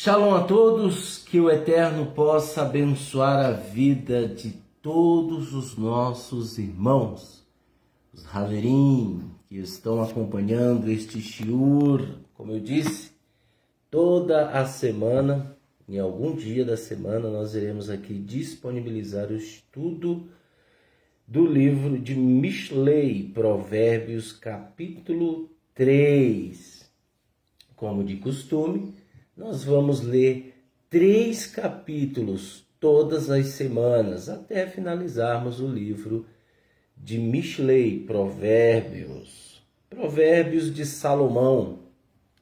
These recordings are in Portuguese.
Shalom a todos, que o Eterno possa abençoar a vida de todos os nossos irmãos, os Haverim, que estão acompanhando este shiur, como eu disse, toda a semana, em algum dia da semana, nós iremos aqui disponibilizar o estudo do livro de Mishlei, Provérbios, capítulo 3. Como de costume, nós vamos ler 3 capítulos todas as semanas, até finalizarmos o livro de Mishlei, Provérbios. Provérbios de Salomão,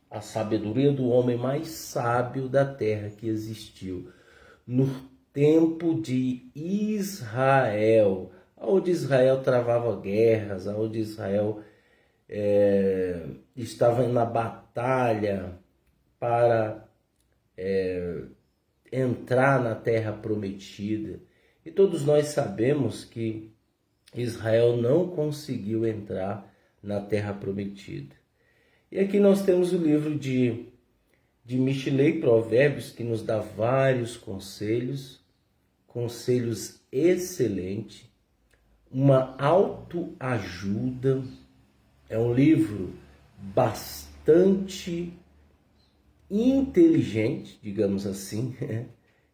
a sabedoria do homem mais sábio da terra que existiu no tempo de Israel, onde Israel travava guerras, onde Israel estava na batalha para entrar na terra prometida. E todos nós sabemos que Israel não conseguiu entrar na terra prometida. E aqui nós temos o livro de Mishlei, Provérbios, que nos dá vários conselhos excelentes, uma autoajuda. É um livro bastante inteligente, digamos assim,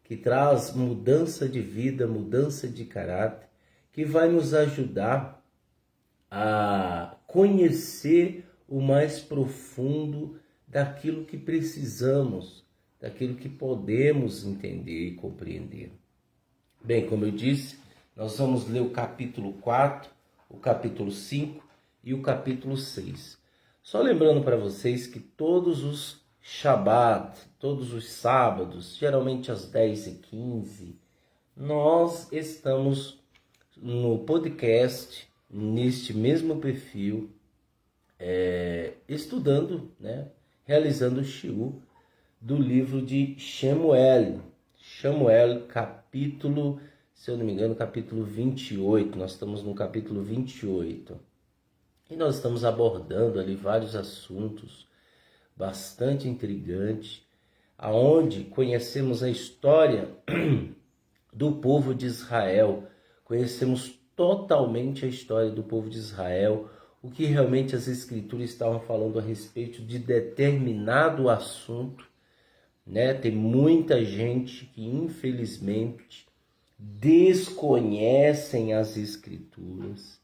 que traz mudança de vida, mudança de caráter, que vai nos ajudar a conhecer o mais profundo daquilo que precisamos, daquilo que podemos entender e compreender. Bem, como eu disse, nós vamos ler o capítulo 4, o capítulo 5 e o capítulo 6. Só lembrando para vocês que todos os Shabbat, todos os sábados, geralmente às 10h15, nós estamos no podcast, neste mesmo perfil, estudando, realizando o shiur do livro de Shemuel, capítulo, se eu não me engano, capítulo 28, nós estamos no capítulo 28, e nós estamos abordando ali vários assuntos bastante intrigante, aonde conhecemos a história do povo de Israel, conhecemos totalmente a história do povo de Israel, o que realmente as escrituras estavam falando a respeito de determinado assunto, Tem muita gente que infelizmente desconhecem as escrituras,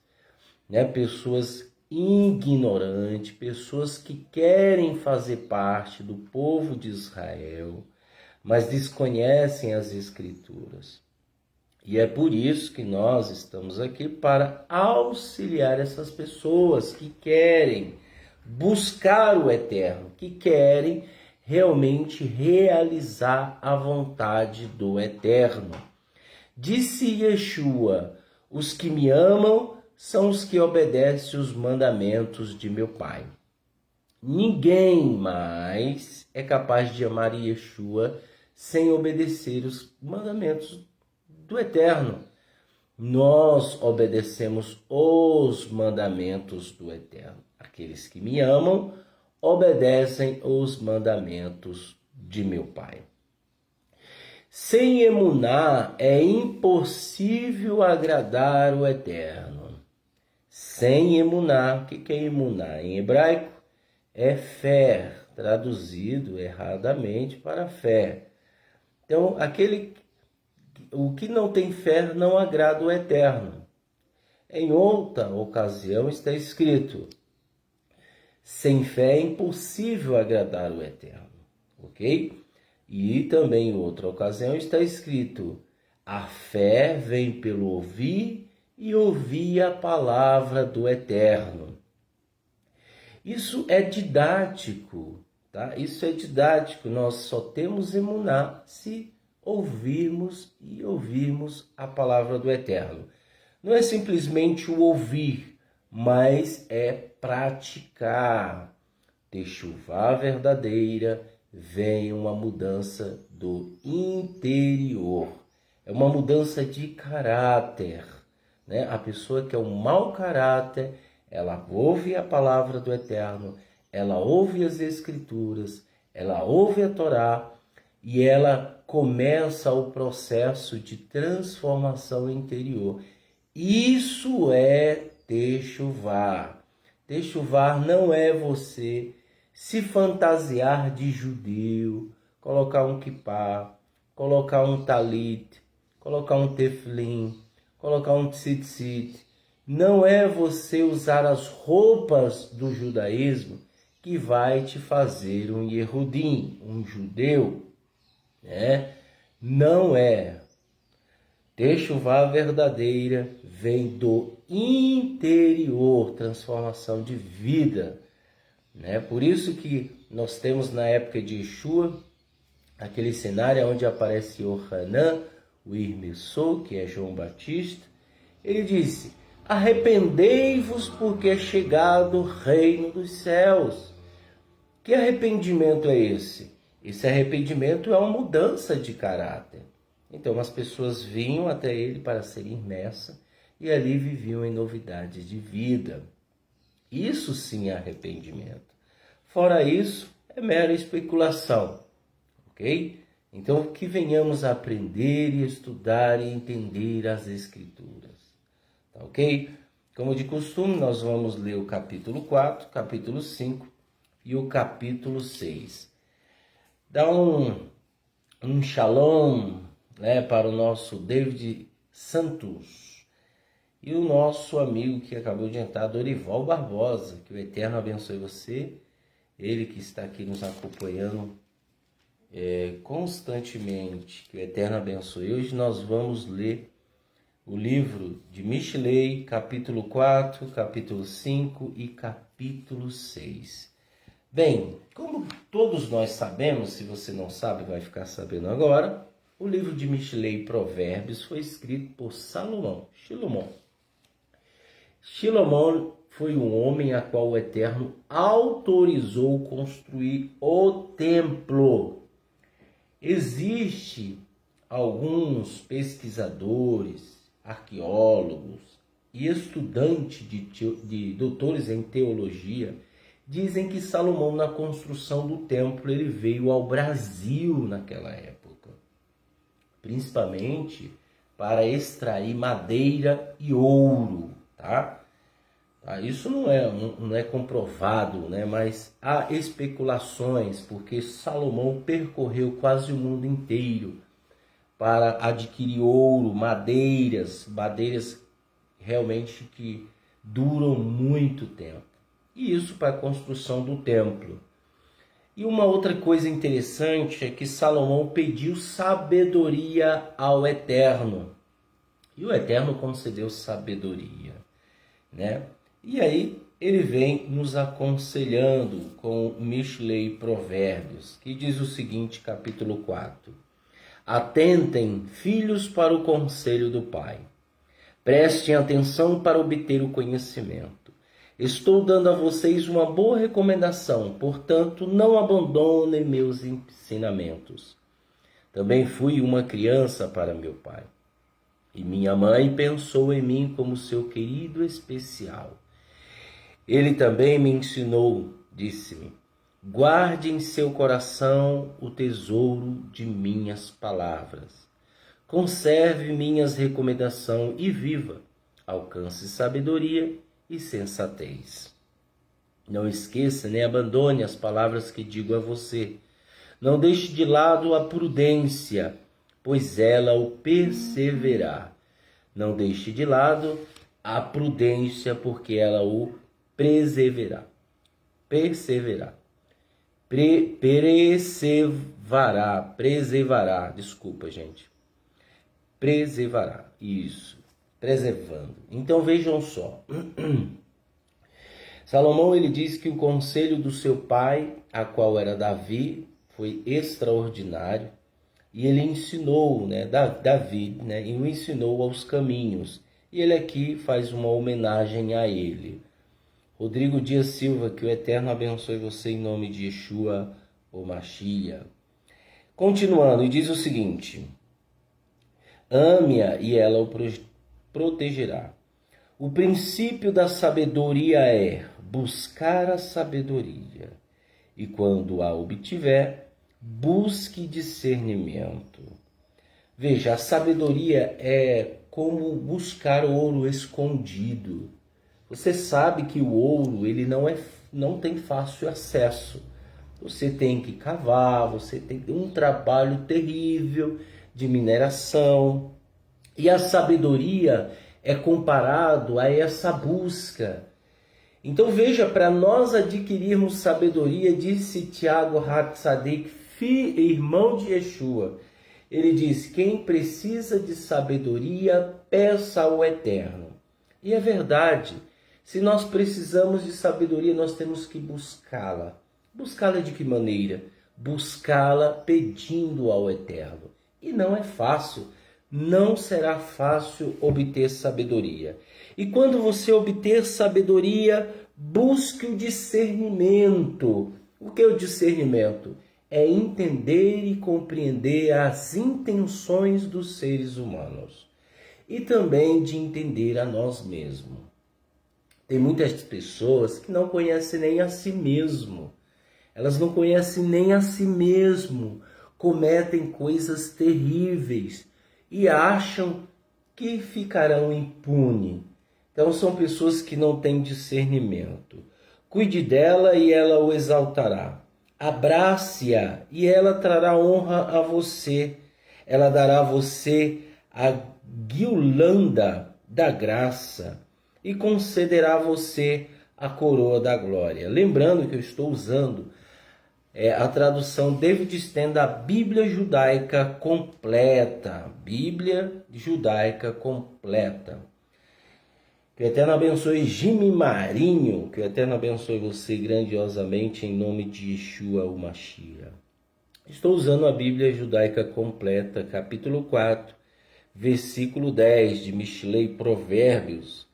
Pessoas ignorantes, pessoas que querem fazer parte do povo de Israel, mas desconhecem as escrituras. E é por isso que nós estamos aqui para auxiliar essas pessoas que querem buscar o Eterno, que querem realmente realizar a vontade do Eterno. Disse Yeshua: os que me amam são os que obedecem os mandamentos de meu Pai. Ninguém mais é capaz de amar Yeshua sem obedecer os mandamentos do Eterno. Nós obedecemos os mandamentos do Eterno. Aqueles que me amam obedecem os mandamentos de meu Pai. Sem emuná é impossível agradar o Eterno. Sem emuná, o que é emuná? Em hebraico é fé, traduzido erradamente para fé. Então, o que não tem fé não agrada o Eterno. Em outra ocasião está escrito: sem fé é impossível agradar o Eterno, ok? E também em outra ocasião está escrito: a fé vem pelo ouvir e ouvir a palavra do Eterno. Isso é didático, tá? Isso é didático. Nós só temos emuná se ouvirmos a palavra do Eterno. Não é simplesmente o ouvir, mas é praticar. Techuvá verdadeira vem uma mudança do interior. É uma mudança de caráter. A pessoa que é um mau caráter, ela ouve a palavra do Eterno, ela ouve as Escrituras, ela ouve a Torá, e ela começa o processo de transformação interior. Isso é Techuvá. Techuvá não é você se fantasiar de judeu, colocar um kippá, colocar um talit, colocar um tefilin, colocar um tzitzit. Não é você usar as roupas do judaísmo que vai te fazer um Yehudim, um judeu, né? Não é. Techuvá verdadeira vem do interior, transformação de vida, né? Por isso que nós temos na época de Yeshua aquele cenário onde aparece Yohanan, o Irmessou, que é João Batista. Ele disse: arrependei-vos porque é chegado o reino dos céus. Que arrependimento é esse? Esse arrependimento é uma mudança de caráter. Então as pessoas vinham até ele para serem imersas e ali viviam em novidade de vida. Isso sim é arrependimento. Fora isso, é mera especulação, ok? Então que venhamos a aprender e estudar e entender as Escrituras, tá ok? Como de costume, nós vamos ler o capítulo 4, capítulo 5 e o capítulo 6. Dá um shalom, né, para o nosso David Santos e o nosso amigo que acabou de entrar, Dorival Barbosa. Que o Eterno abençoe você, ele que está aqui nos acompanhando constantemente. Que o Eterno abençoe. Hoje nós vamos ler o livro de Mishlei, capítulo 4, capítulo 5 e capítulo 6. Bem, como todos nós sabemos, se você não sabe, vai ficar sabendo agora, o livro de Mishlei Provérbios foi escrito por Salomão, Shilomon foi um homem a qual o Eterno autorizou construir o templo. Existem alguns pesquisadores, arqueólogos e estudantes de doutores em teologia dizem que Salomão, na construção do templo, ele veio ao Brasil naquela época, principalmente para extrair madeira e ouro, tá? Isso não é comprovado, né? Mas há especulações, porque Salomão percorreu quase o mundo inteiro para adquirir ouro, madeiras realmente que duram muito tempo. E isso para a construção do templo. E uma outra coisa interessante é que Salomão pediu sabedoria ao Eterno. E o Eterno concedeu sabedoria, né? E aí ele vem nos aconselhando com Mishlei Provérbios, que diz o seguinte, capítulo 4. Atentem, filhos, para o conselho do Pai. Prestem atenção para obter o conhecimento. Estou dando a vocês uma boa recomendação, portanto, não abandonem meus ensinamentos. Também fui uma criança para meu pai, e minha mãe pensou em mim como seu querido especial. Ele também me ensinou, disse-me, guarde em seu coração o tesouro de minhas palavras. Conserve minhas recomendações e viva. Alcance sabedoria e sensatez. Não esqueça nem abandone as palavras que digo a você. Não deixe de lado a prudência, pois ela o perseverar. Não deixe de lado a prudência, porque ela o perseverar. Preservará. Desculpa, gente. Preservará. Isso. Preservando. Então vejam só. Salomão, ele diz que o conselho do seu pai, a qual era Davi, foi extraordinário. E ele ensinou, né, Davi, né, e o ensinou aos caminhos. E ele aqui faz uma homenagem a ele. Rodrigo Dias Silva, que o Eterno abençoe você em nome de Yeshua, o Mashiach. Continuando, e diz o seguinte: ame-a e ela o protegerá. O princípio da sabedoria é buscar a sabedoria, e quando a obtiver, busque discernimento. Veja, a sabedoria é como buscar ouro escondido. Você sabe que o ouro ele não tem fácil acesso. Você tem que cavar, você tem um trabalho terrível de mineração. E a sabedoria é comparado a essa busca. Então veja, para nós adquirirmos sabedoria, disse Tiago Hatzadik, irmão de Yeshua, ele diz, quem precisa de sabedoria, peça ao Eterno. E é verdade, se nós precisamos de sabedoria, nós temos que buscá-la. Buscá-la de que maneira? Buscá-la pedindo ao Eterno. E não é fácil, não será fácil obter sabedoria. E quando você obter sabedoria, busque o discernimento. O que é o discernimento? É entender e compreender as intenções dos seres humanos. E também de entender a nós mesmos. Tem muitas pessoas que não conhecem nem a si mesmo. Elas não conhecem nem a si mesmo. Cometem coisas terríveis e acham que ficarão impunes. Então são pessoas que não têm discernimento. Cuide dela e ela o exaltará. Abrace-a e ela trará honra a você. Ela dará a você a guirlanda da graça e concederá a você a coroa da glória. Lembrando que eu estou usando a tradução David Stem da Bíblia Judaica Completa. Bíblia Judaica Completa. Que o Eterno abençoe Jimmy Marinho, que o Eterno abençoe você grandiosamente em nome de Yeshua o Mashiach. Estou usando a Bíblia Judaica Completa, capítulo 4, versículo 10 de Mishlei Provérbios.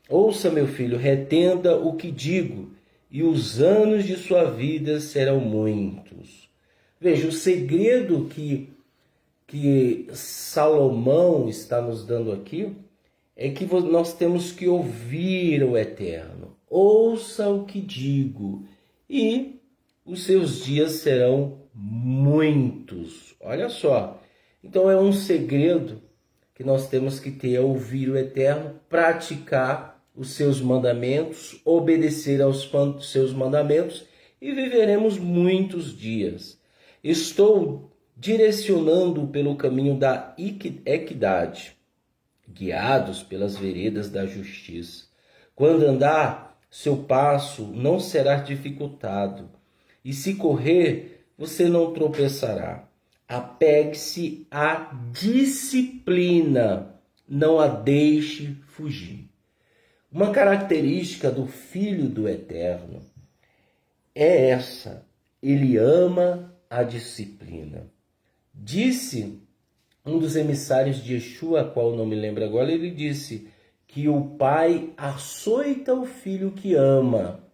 Ouça, meu filho, retenda o que digo, e os anos de sua vida serão muitos. Veja, o segredo que Salomão está nos dando aqui é que nós temos que ouvir o Eterno. Ouça o que digo, e os seus dias serão muitos. Olha só. Então é um segredo que nós temos que ter, é ouvir o Eterno, praticar os seus mandamentos, obedecer aos seus mandamentos, e viveremos muitos dias. Estou direcionando pelo caminho da equidade, guiados pelas veredas da justiça. Quando andar, seu passo não será dificultado, e se correr, você não tropeçará. Apegue-se à disciplina, não a deixe fugir. Uma característica do Filho do Eterno é essa: ele ama a disciplina. Disse um dos emissários de Yeshua, qual não me lembro agora, ele disse que o pai açoita o filho que ama,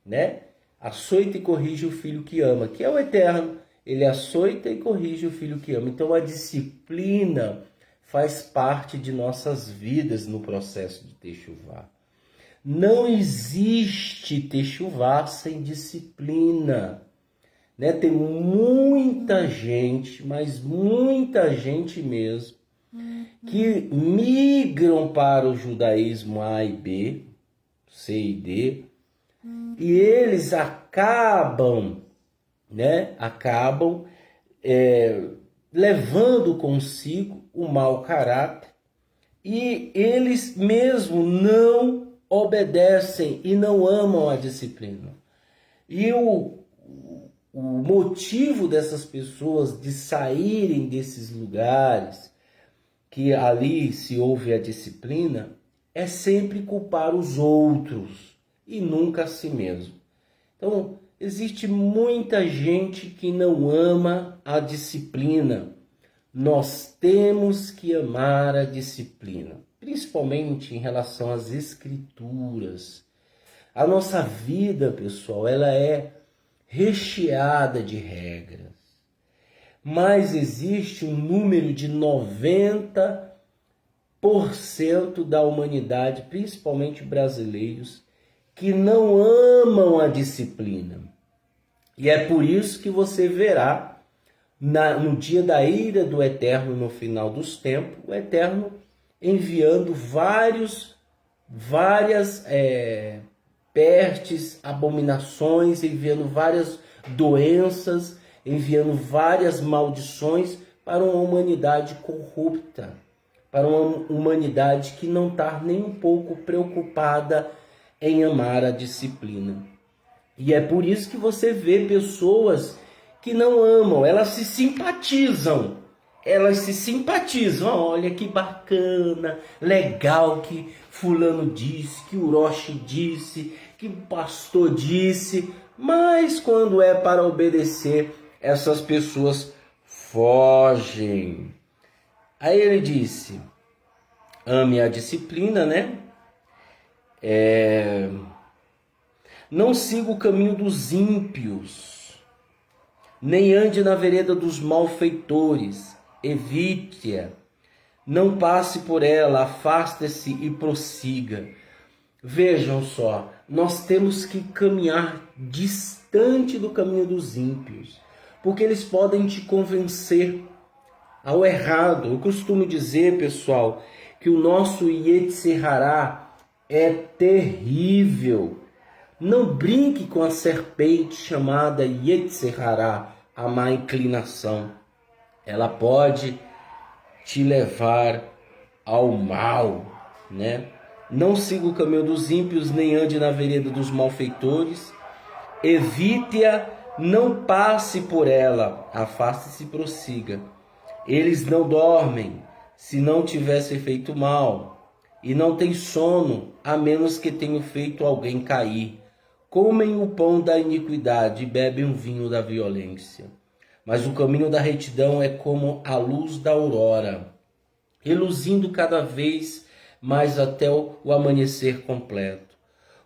né? Açoita e corrige o filho que ama, que é o Eterno. Ele açoita e corrige o filho que ama. Então a disciplina faz parte de nossas vidas no processo de Teshuvá. Não existe Teshuvá sem disciplina. Né? Tem muita gente, mas muita gente mesmo, que migram para o judaísmo A e B, C e D, e eles acabam levando consigo o mau caráter, e eles mesmo não obedecem e não amam a disciplina. E o motivo dessas pessoas de saírem desses lugares que ali se ouve a disciplina é sempre culpar os outros e nunca a si mesmo. Então, existe muita gente que não ama a disciplina. Nós temos que amar a disciplina, principalmente em relação às escrituras. A nossa vida, pessoal, ela é recheada de regras. Mas existe um número de 90% da humanidade, principalmente brasileiros, que não amam a disciplina. E é por isso que você verá no dia da ira do Eterno, no final dos tempos, o Eterno enviando várias pestes, abominações, enviando várias doenças, enviando várias maldições para uma humanidade corrupta, para uma humanidade que não está nem um pouco preocupada em amar a disciplina. E é por isso que você vê pessoas que não amam, elas se simpatizam. Olha que bacana, legal que fulano disse, que o Roche disse, que o pastor disse. Mas quando é para obedecer, essas pessoas fogem. Aí ele disse, ame a disciplina, né? Não siga o caminho dos ímpios, nem ande na vereda dos malfeitores, evite-a, não passe por ela, afaste-se e prossiga. Vejam só, nós temos que caminhar distante do caminho dos ímpios, porque eles podem te convencer ao errado. Eu costumo dizer, pessoal, que o nosso Yetzer Hará é terrível. Não brinque com a serpente chamada Yetzer Hará, a má inclinação. Ela pode te levar ao mal, né? Não siga o caminho dos ímpios, nem ande na vereda dos malfeitores. Evite-a, não passe por ela, afaste-se e prossiga. Eles não dormem, se não tivessem feito mal, e não têm sono, a menos que tenham feito alguém cair. Comem o pão da iniquidade e bebem o vinho da violência. Mas o caminho da retidão é como a luz da aurora, reluzindo cada vez mais até o amanhecer completo.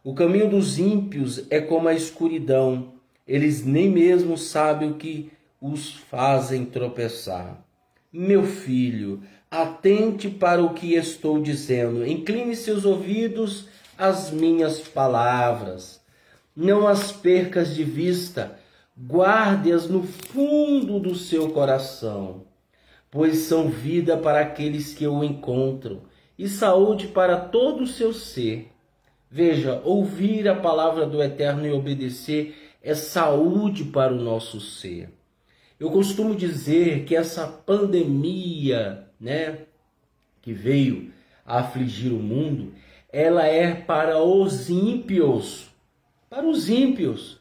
O caminho dos ímpios é como a escuridão, eles nem mesmo sabem o que os fazem tropeçar. Meu filho, atente para o que estou dizendo, incline seus ouvidos às minhas palavras. Não as percas de vista, guarde-as no fundo do seu coração, pois são vida para aqueles que o encontram e saúde para todo o seu ser. Veja, ouvir a palavra do Eterno e obedecer é saúde para o nosso ser. Eu costumo dizer que essa pandemia, né, que veio a afligir o mundo, ela é para os ímpios. Para os ímpios.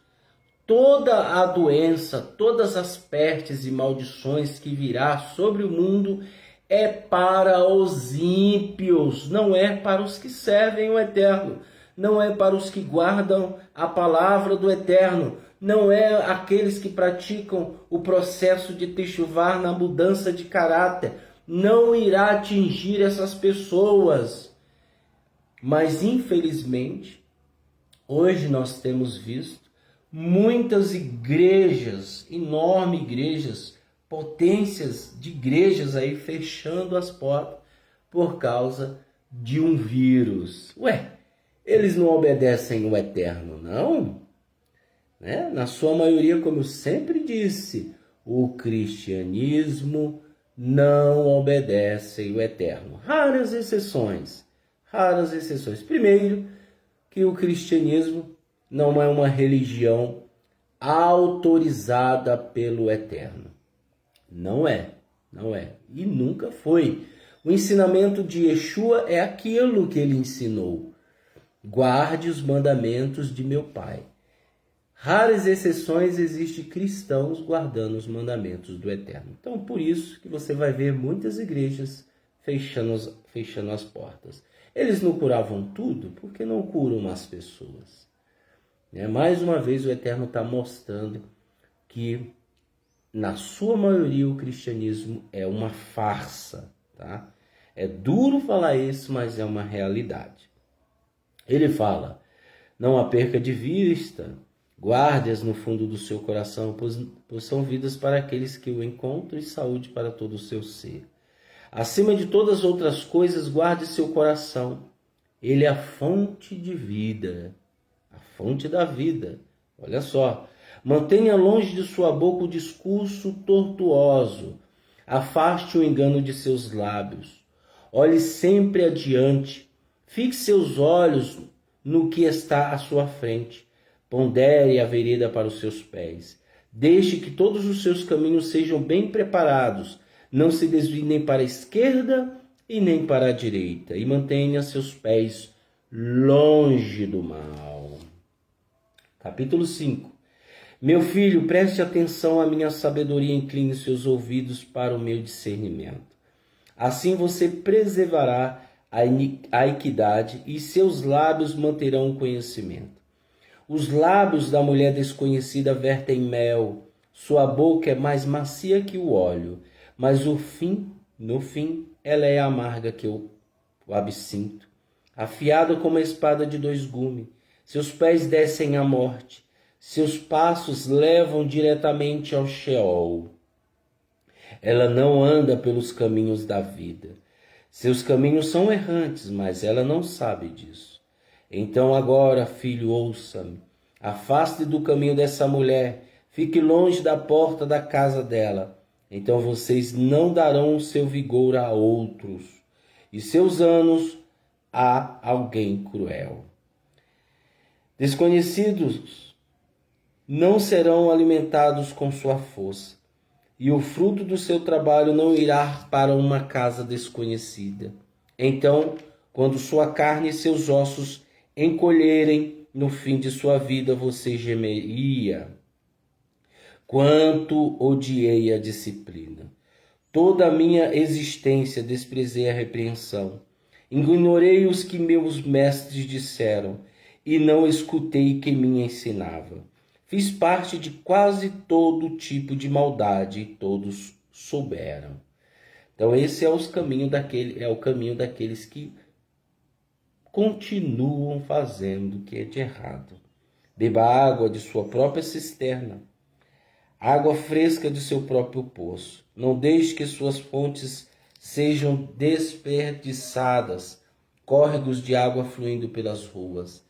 Toda a doença, todas as pestes e maldições que virá sobre o mundo é para os ímpios, não é para os que servem o Eterno, não é para os que guardam a palavra do Eterno, não é aqueles que praticam o processo de techuvar na mudança de caráter, não irá atingir essas pessoas. Mas infelizmente, hoje nós temos visto muitas igrejas, enormes igrejas, potências de igrejas aí fechando as portas por causa de um vírus. Ué, eles não obedecem o Eterno, não? Né? Na sua maioria, como eu sempre disse, o cristianismo não obedece o Eterno. Raras exceções. Primeiro, que o cristianismo não é uma religião autorizada pelo Eterno. Não é. E nunca foi. O ensinamento de Yeshua é aquilo que ele ensinou. Guarde os mandamentos de meu Pai. Raras exceções existem cristãos guardando os mandamentos do Eterno. Então, por isso que você vai ver muitas igrejas fechando as portas. Eles não curavam tudo, porque não curam as pessoas. Mais uma vez, o Eterno está mostrando que, na sua maioria, o cristianismo é uma farsa. Tá? É duro falar isso, mas é uma realidade. Ele fala, não há perca de vista, guarde-as no fundo do seu coração, pois são vidas para aqueles que o encontram e saúde para todo o seu ser. Acima de todas as outras coisas, guarde seu coração. Ele é a fonte de vida, a fonte da vida. Olha só, Mantenha longe de sua boca o discurso tortuoso. Afaste o engano de seus lábios. Olhe sempre adiante. Fixe seus olhos no que está à sua frente. Pondere a vereda para os seus pés. Deixe que todos os seus caminhos sejam bem preparados. Não se desvie nem para a esquerda e nem para a direita. E mantenha seus pés longe do mal. Capítulo 5. Meu filho, preste atenção à minha sabedoria e incline seus ouvidos para o meu discernimento. Assim você preservará a equidade e seus lábios manterão o conhecimento. Os lábios da mulher desconhecida vertem mel, sua boca é mais macia que o óleo, mas no fim, ela é amarga que o absinto, afiada como a espada de dois gumes. Seus pés descem à morte, seus passos levam diretamente ao Sheol. Ela não anda pelos caminhos da vida. Seus caminhos são errantes, mas ela não sabe disso. Então agora, filho, ouça-me. Afaste do caminho dessa mulher. Fique longe da porta da casa dela. Então vocês não darão o seu vigor a outros, e seus anos a alguém cruel. Desconhecidos não serão alimentados com sua força, e o fruto do seu trabalho não irá para uma casa desconhecida. Então, quando sua carne e seus ossos encolherem no fim de sua vida, você gemeria. Quanto odiei a disciplina! Toda a minha existência desprezei a repreensão. Ignorei os que meus mestres disseram, e não escutei quem me ensinava. Fiz parte de quase todo tipo de maldade e todos souberam. Então esse é o caminho daqueles que continuam fazendo o que é de errado. Beba água de sua própria cisterna, água fresca de seu próprio poço. Não deixe que suas fontes sejam desperdiçadas, córregos de água fluindo pelas ruas.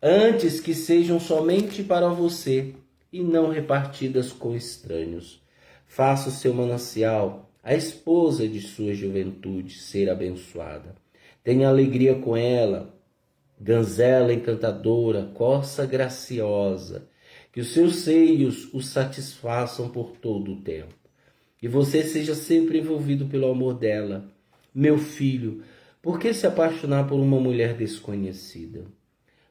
Antes que sejam somente para você e não repartidas com estranhos. Faça o seu manancial, a esposa de sua juventude, ser abençoada. Tenha alegria com ela, ganzela encantadora, corça graciosa, que os seus seios o satisfaçam por todo o tempo. E você seja sempre envolvido pelo amor dela. Meu filho, por que se apaixonar por uma mulher desconhecida?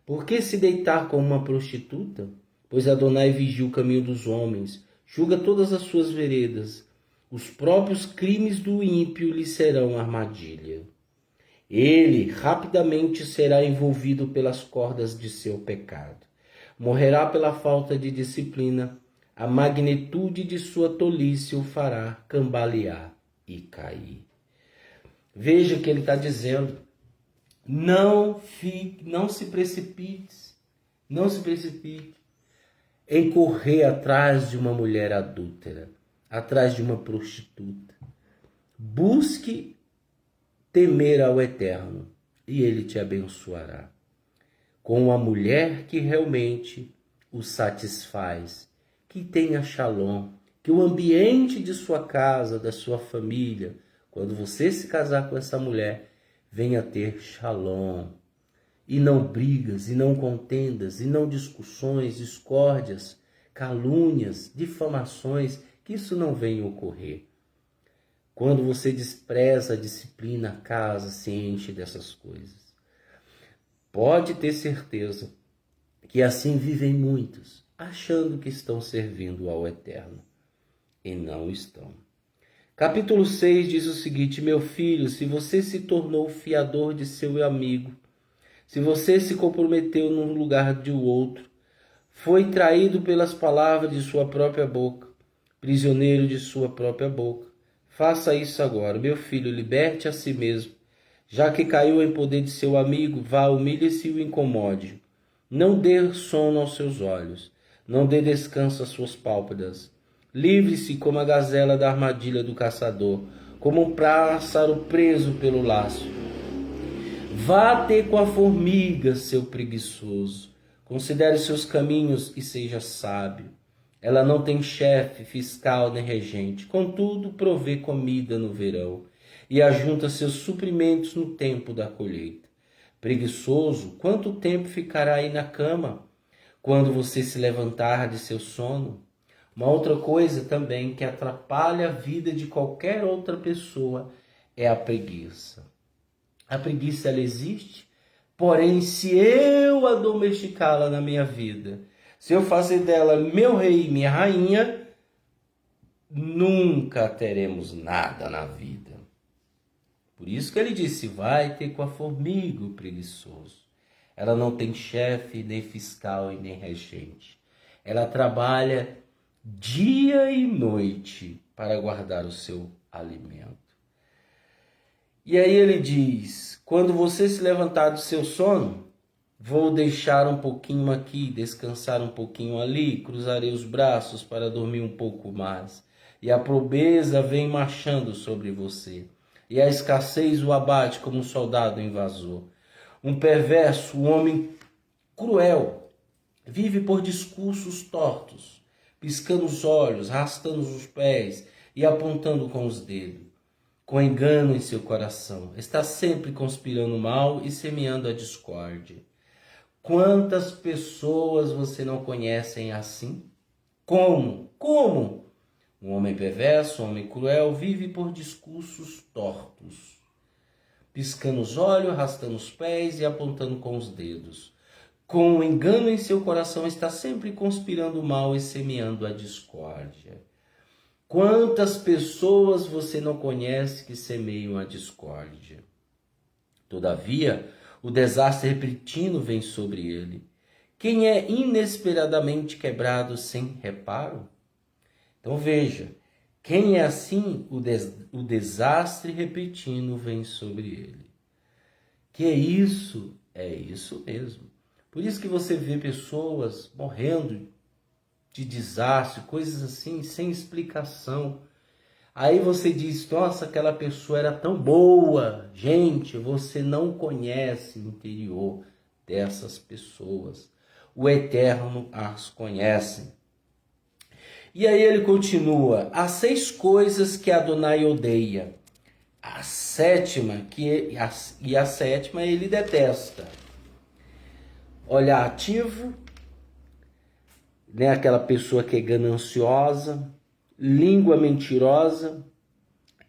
Por que se deitar com uma prostituta? Pois Adonai vigia o caminho dos homens, julga todas as suas veredas. Os próprios crimes do ímpio lhe serão armadilha. Ele rapidamente será envolvido pelas cordas de seu pecado. Morrerá pela falta de disciplina. A magnitude de sua tolice o fará cambalear e cair. Veja o que ele está dizendo. Não se precipite em correr atrás de uma mulher adúltera, atrás de uma prostituta. Busque temer ao Eterno e Ele te abençoará com uma mulher que realmente o satisfaz, que tenha shalom, que o ambiente de sua casa, da sua família, quando você se casar com essa mulher, venha ter shalom, e não brigas, e não contendas, e não discussões, discórdias, calúnias, difamações, que isso não venha ocorrer. Quando você despreza a disciplina, a casa se enche dessas coisas. Pode ter certeza que assim vivem muitos, achando que estão servindo ao Eterno, e não estão. Capítulo 6 diz o seguinte: meu filho, se você se tornou fiador de seu amigo, se você se comprometeu num lugar de outro, foi traído pelas palavras de sua própria boca, prisioneiro de sua própria boca, faça isso agora. Meu filho, liberte a si mesmo. Já que caiu em poder de seu amigo, vá, humilhe-se e o incomode. Não dê sono aos seus olhos, não dê descanso às suas pálpebras. Livre-se como a gazela da armadilha do caçador, como um pássaro preso pelo laço. Vá ter com a formiga, seu preguiçoso. Considere seus caminhos e seja sábio. Ela não tem chefe, fiscal nem regente, contudo provê comida no verão e ajunta seus suprimentos no tempo da colheita. Preguiçoso, quanto tempo ficará aí na cama quando você se levantar de seu sono? Uma outra coisa também que atrapalha a vida de qualquer outra pessoa é a preguiça. A preguiça ela existe, porém se eu a domesticá-la na minha vida, se eu fazer dela meu rei e minha rainha, nunca teremos nada na vida. Por isso que ele disse, vai ter com a formiga o preguiçoso. Ela não tem chefe, nem fiscal e nem regente. Ela trabalha dia e noite para guardar o seu alimento. E aí ele diz, quando você se levantar do seu sono, vou deixar um pouquinho aqui, descansar um pouquinho ali, cruzarei os braços para dormir um pouco mais. E a pobreza vem marchando sobre você, e a escassez o abate como um soldado invasor. Um perverso, um homem cruel, vive por discursos tortos, piscando os olhos, arrastando os pés e apontando com os dedos. Com engano em seu coração, está sempre conspirando mal e semeando a discórdia. Quantas pessoas você não conhece assim? Como? Como? Um homem perverso, um homem cruel, vive por discursos tortos, piscando os olhos, arrastando os pés e apontando com os dedos. Com engano em seu coração, está sempre conspirando mal e semeando a discórdia. Quantas pessoas você não conhece que semeiam a discórdia? Todavia, o desastre repentino vem sobre ele. Quem é inesperadamente quebrado sem reparo? Então veja, quem é assim, o desastre repentino vem sobre ele. Que é isso? É isso mesmo. Por isso que você vê pessoas morrendo de desastre, coisas assim, sem explicação. Aí você diz, nossa, aquela pessoa era tão boa. Gente, você não conhece o interior dessas pessoas. O Eterno as conhece. E aí ele continua, há 6 coisas que Adonai odeia. A sétima ele detesta. Olhar ativo, né, aquela pessoa que é gananciosa, língua mentirosa,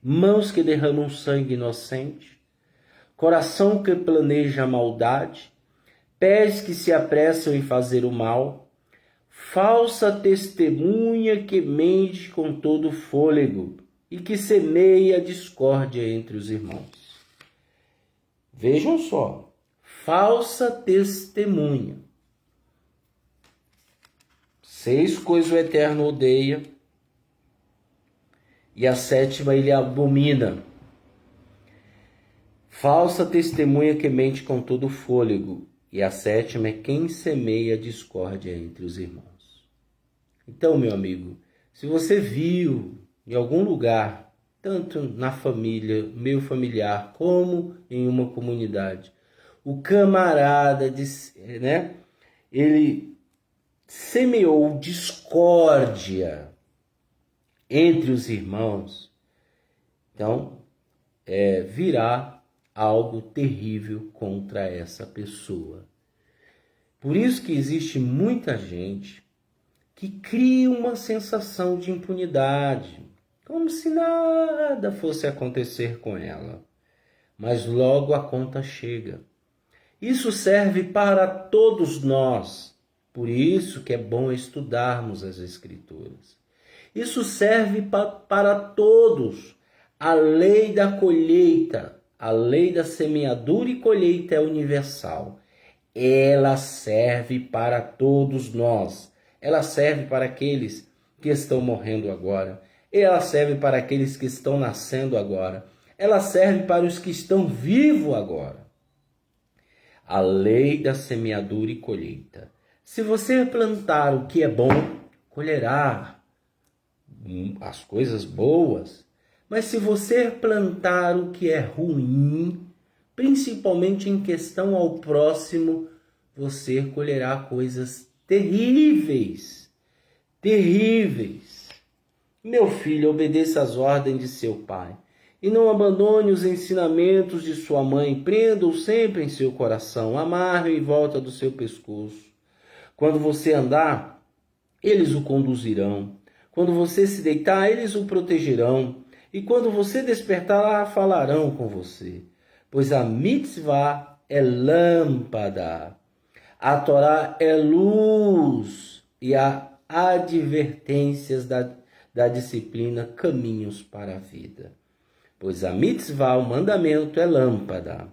mãos que derramam sangue inocente, coração que planeja a maldade, pés que se apressam em fazer o mal, falsa testemunha que mente com todo fôlego e que semeia a discórdia entre os irmãos. Vejam só, falsa testemunha. 6 coisas o Eterno odeia e a 7ª ele abomina. Falsa testemunha que mente com todo fôlego e a 7ª é quem semeia a discórdia entre os irmãos. Então, meu amigo, se você viu em algum lugar, tanto na família, meio familiar, como em uma comunidade, o camarada, né, ele semeou discórdia entre os irmãos, então virá algo terrível contra essa pessoa. Por isso que existe muita gente que cria uma sensação de impunidade, como se nada fosse acontecer com ela. Mas logo a conta chega. Isso serve para todos nós. Por isso que é bom estudarmos as Escrituras. Isso serve para todos. A lei da colheita, a lei da semeadura e colheita é universal. Ela serve para todos nós. Ela serve para aqueles que estão morrendo agora. Ela serve para aqueles que estão nascendo agora. Ela serve para os que estão vivos agora. A lei da semeadura e colheita. Se você plantar o que é bom, colherá as coisas boas. Mas se você plantar o que é ruim, principalmente em questão ao próximo, você colherá coisas terríveis. terríveis. Meu filho, obedeça às ordens de seu pai e não abandone os ensinamentos de sua mãe. Prenda-o sempre em seu coração, amarre-o em volta do seu pescoço. Quando você andar, eles o conduzirão. Quando você se deitar, eles o protegerão. E quando você despertar, falarão com você. Pois a mitzvah é lâmpada, a Torá é luz e a advertências da disciplina caminhos para a vida. Pois a mitzvah, o mandamento, é lâmpada.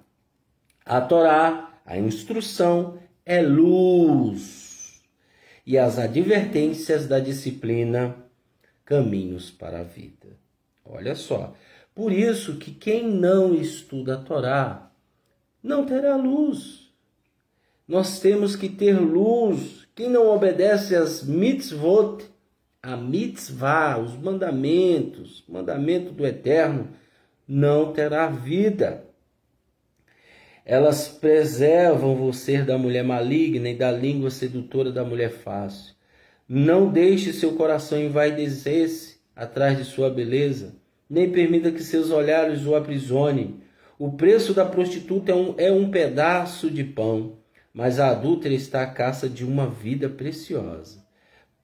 A Torá, a instrução, é luz. E as advertências da disciplina, caminhos para a vida. Olha só. Por isso que quem não estuda a Torá não terá luz. Nós temos que ter luz. Quem não obedece às mitzvot, a mitzvah, os mandamentos, mandamento do Eterno, não terá vida. Elas preservam você da mulher maligna e da língua sedutora da mulher fácil. Não deixe seu coração envaidecer-se atrás de sua beleza, nem permita que seus olhares o aprisionem. O preço da prostituta é um pedaço de pão, mas a adúltera está à caça de uma vida preciosa.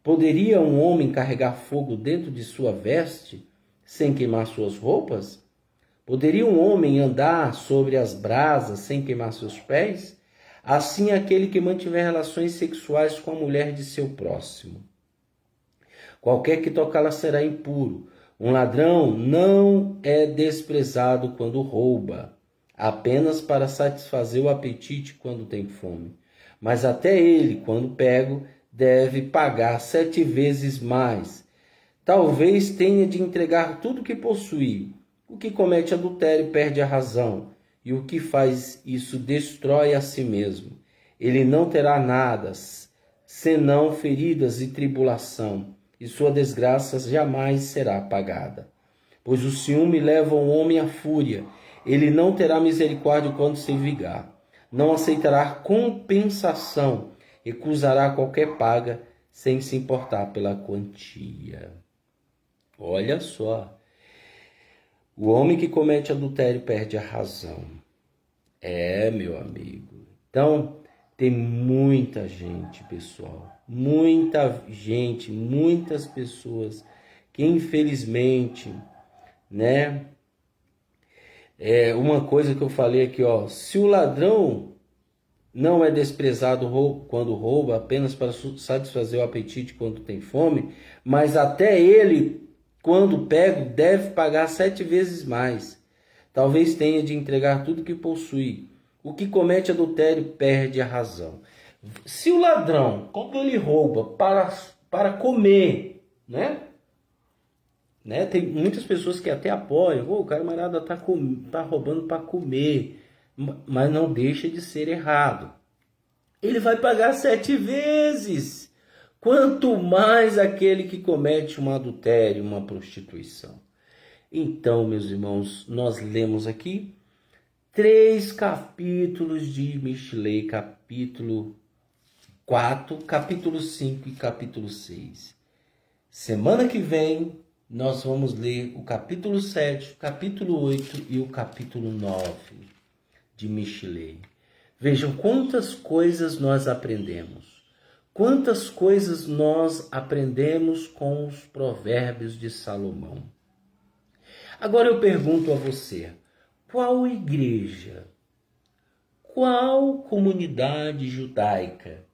Poderia um homem carregar fogo dentro de sua veste sem queimar suas roupas? Poderia um homem andar sobre as brasas sem queimar seus pés? Assim aquele que mantiver relações sexuais com a mulher de seu próximo. Qualquer que tocá-la será impuro. Um ladrão não é desprezado quando rouba, apenas para satisfazer o apetite quando tem fome. Mas até ele, quando pego, deve pagar 7 vezes mais. Talvez tenha de entregar tudo o que possui. O que comete adultério perde a razão, e o que faz isso destrói a si mesmo. Ele não terá nada, senão feridas e tribulação, e sua desgraça jamais será apagada. Pois o ciúme leva o homem à fúria. Ele não terá misericórdia quando se vingar. Não aceitará compensação, recusará qualquer paga, sem se importar pela quantia. Olha só. O homem que comete adultério perde a razão. Meu amigo. Então, tem muita gente, pessoal. Muita gente, muitas pessoas que infelizmente, né? Uma coisa que eu falei aqui, ó. Se o ladrão não é desprezado quando rouba, apenas para satisfazer o apetite quando tem fome, mas até ele, quando pego, deve pagar 7 vezes mais. Talvez tenha de entregar tudo que possui. O que comete adultério perde a razão. Se o ladrão, quando ele rouba para comer, né? Tem muitas pessoas que até apoiam. O camarada tá roubando para comer. Mas não deixa de ser errado. Ele vai pagar 7 vezes. Quanto mais aquele que comete um adultério, uma prostituição. Então, meus irmãos, nós lemos aqui 3 capítulos de Mishlei, capítulo 4, capítulo 5 e capítulo 6. Semana que vem, nós vamos ler o capítulo 7, o capítulo 8 e o capítulo 9 de Mishlei. Vejam quantas coisas nós aprendemos. Quantas coisas nós aprendemos com os provérbios de Salomão. Agora eu pergunto a você, qual igreja, qual comunidade judaica,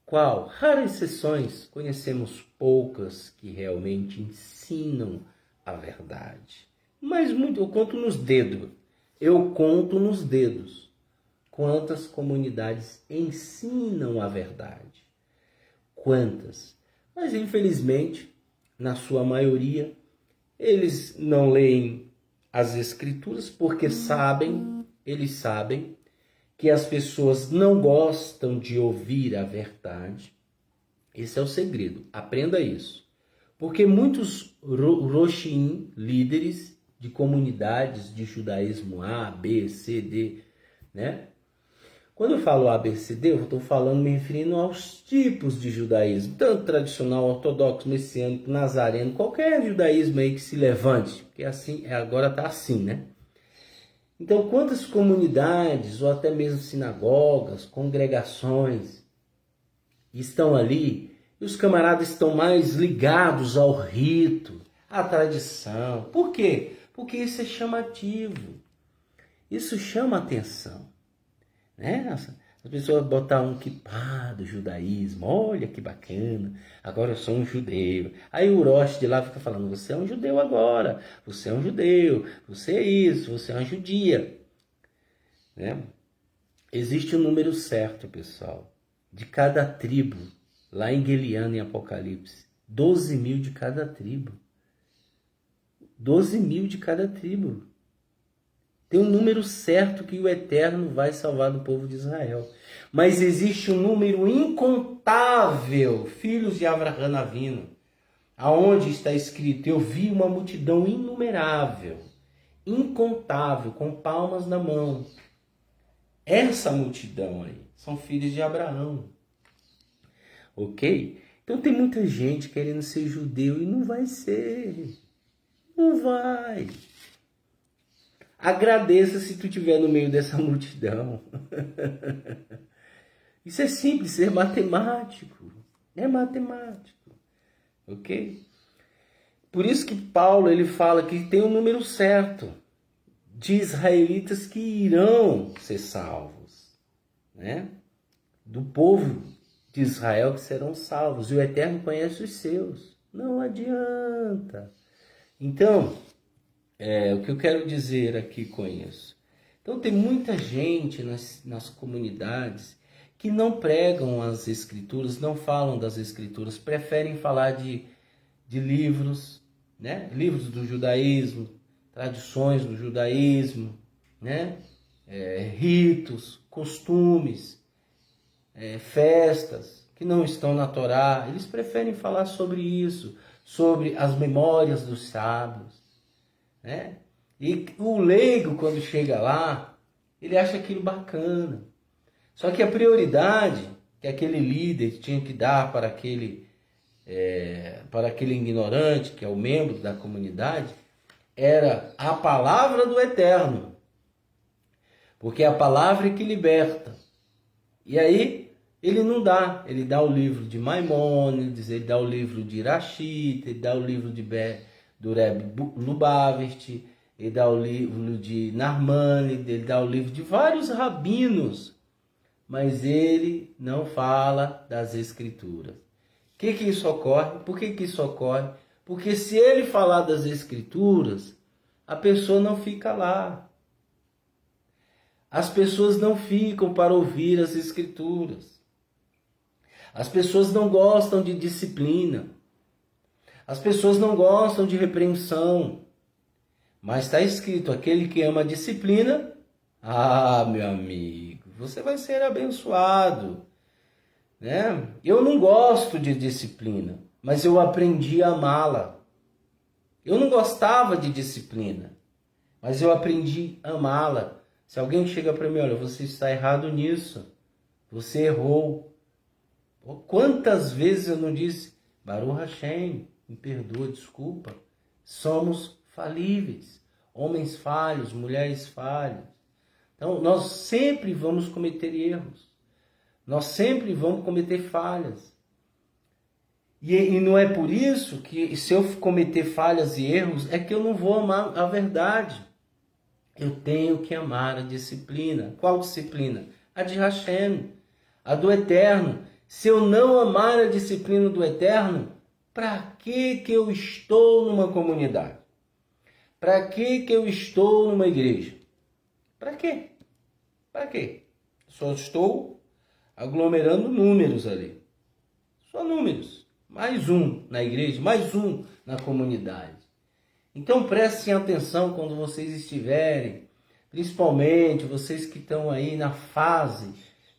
qual, raras exceções, conhecemos poucas que realmente ensinam a verdade. Mas muito, eu conto nos dedos. Quantas comunidades ensinam a verdade? Quantas? Mas infelizmente, na sua maioria, eles não leem as escrituras porque eles sabem que as pessoas não gostam de ouvir a verdade. Esse é o segredo, aprenda isso. Porque muitos roshim, líderes de comunidades de judaísmo A, B, C, D, né? Quando eu falo ABCD, eu estou falando, me referindo aos tipos de judaísmo, tanto tradicional, ortodoxo, messiânico, nazareno, qualquer judaísmo aí que se levante, porque assim, agora está assim, né? Então, quantas comunidades, ou até mesmo sinagogas, congregações, estão ali, e os camaradas estão mais ligados ao rito, à tradição. Por quê? Porque isso é chamativo, isso chama atenção. Né? As pessoas botar um kippah do judaísmo, olha que bacana, agora eu sou um judeu. Aí o Rosh de lá fica falando, você é um judeu agora, você é um judeu, você é isso, você é uma judia. Né? Existe um número certo, pessoal, de cada tribo, lá em Gueliano, em Apocalipse, 12 mil de cada tribo. 12 mil de cada tribo. Tem um número certo que o Eterno vai salvar do povo de Israel. Mas existe um número incontável, filhos de Avraham Avinu, aonde está escrito, eu vi uma multidão inumerável, incontável, com palmas na mão. Essa multidão aí são filhos de Abraão. Ok? Então tem muita gente querendo ser judeu e não vai ser. Não vai. Agradeça se tu estiver no meio dessa multidão. Isso é simples, ser matemático. É matemático. Ok? Por isso que Paulo ele fala que tem um número certo de israelitas que irão ser salvos. Né? Do povo de Israel que serão salvos. E o Eterno conhece os seus. Não adianta. Então, o que eu quero dizer aqui com isso? Então tem muita gente nas comunidades que não pregam as escrituras, não falam das escrituras, preferem falar de livros, né? Livros do judaísmo, tradições do judaísmo, né? Ritos, costumes, festas que não estão na Torá. Eles preferem falar sobre isso, sobre as memórias dos sábios. Né? E o leigo, quando chega lá, ele acha aquilo bacana. Só que a prioridade que aquele líder tinha que dar para aquele ignorante, que é o membro da comunidade, era a palavra do Eterno. Porque é a palavra que liberta. E aí, ele não dá. Ele dá o livro de Maimônides, ele dá o livro de Irachita, ele dá o livro do Rebbe Lubavitch, ele dá o livro de Narmânide, ele dá o livro de vários rabinos, mas ele não fala das escrituras. Que isso ocorre? Por que isso ocorre? Porque se ele falar das escrituras, a pessoa não fica lá. As pessoas não ficam para ouvir as escrituras. As pessoas não gostam de disciplina. As pessoas não gostam de repreensão. Mas está escrito, aquele que ama a disciplina, meu amigo, você vai ser abençoado. Né? Eu não gosto de disciplina, mas eu aprendi a amá-la. Eu não gostava de disciplina, mas eu aprendi a amá-la. Se alguém chega para mim, olha, você está errado nisso, você errou. Quantas vezes eu não disse, Baruch Hashem, me perdoa, desculpa. Somos falíveis, homens falhos, mulheres falhas. Então, nós sempre vamos cometer erros. Nós sempre vamos cometer falhas. E não é por isso que, se eu cometer falhas e erros, é que eu não vou amar a verdade. Eu tenho que amar a disciplina. Qual disciplina? A de Hashem, a do Eterno. Se eu não amar a disciplina do Eterno, para que eu estou numa comunidade? Para que eu estou numa igreja? Para quê? Para quê? Só estou aglomerando números ali. Só números. Mais um na igreja, mais um na comunidade. Então prestem atenção quando vocês estiverem, principalmente vocês que estão aí na fase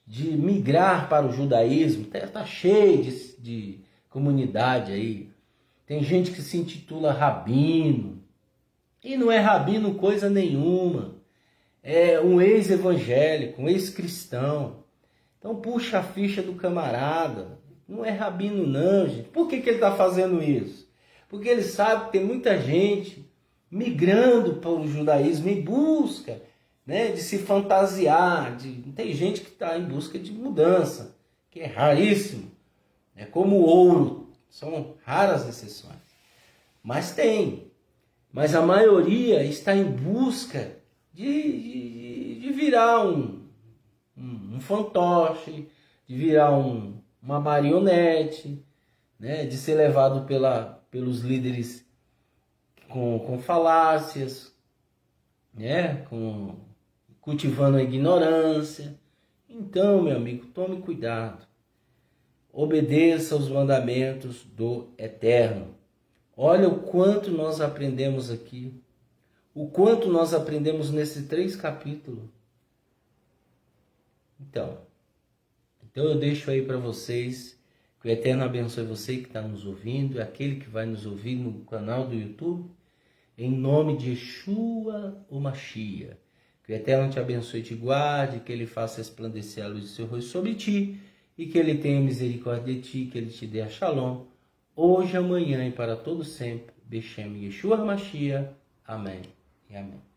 de migrar para o judaísmo. Está cheio de comunidade aí. Tem gente que se intitula rabino. E não é rabino coisa nenhuma. um ex-evangélico, um ex-cristão. Então puxa a ficha do camarada. Não é rabino não, gente. Por que ele está fazendo isso? Porque ele sabe que tem muita gente migrando para o judaísmo em busca, né, de se fantasiar. Tem gente que está em busca de mudança, que é raríssimo. É como o ouro, são raras exceções. Mas tem. Mas a maioria está em busca de virar um fantoche, de virar uma marionete, né? De ser levado pelos líderes com falácias, né? Cultivando a ignorância. Então, meu amigo, tome cuidado. Obedeça os mandamentos do Eterno. Olha o quanto nós aprendemos aqui. O quanto nós aprendemos nesses 3 capítulos. Então eu deixo aí para vocês. Que o Eterno abençoe você que está nos ouvindo. E aquele que vai nos ouvir no canal do YouTube. Em nome de Yeshua o Mashiach. Que o Eterno te abençoe e te guarde. Que Ele faça resplandecer a luz do seu rosto sobre ti. E que Ele tenha misericórdia de ti. Que Ele te dê a shalom. Hoje, amanhã e para todo sempre. Beshem Yeshua Mashiach. Amém e amém.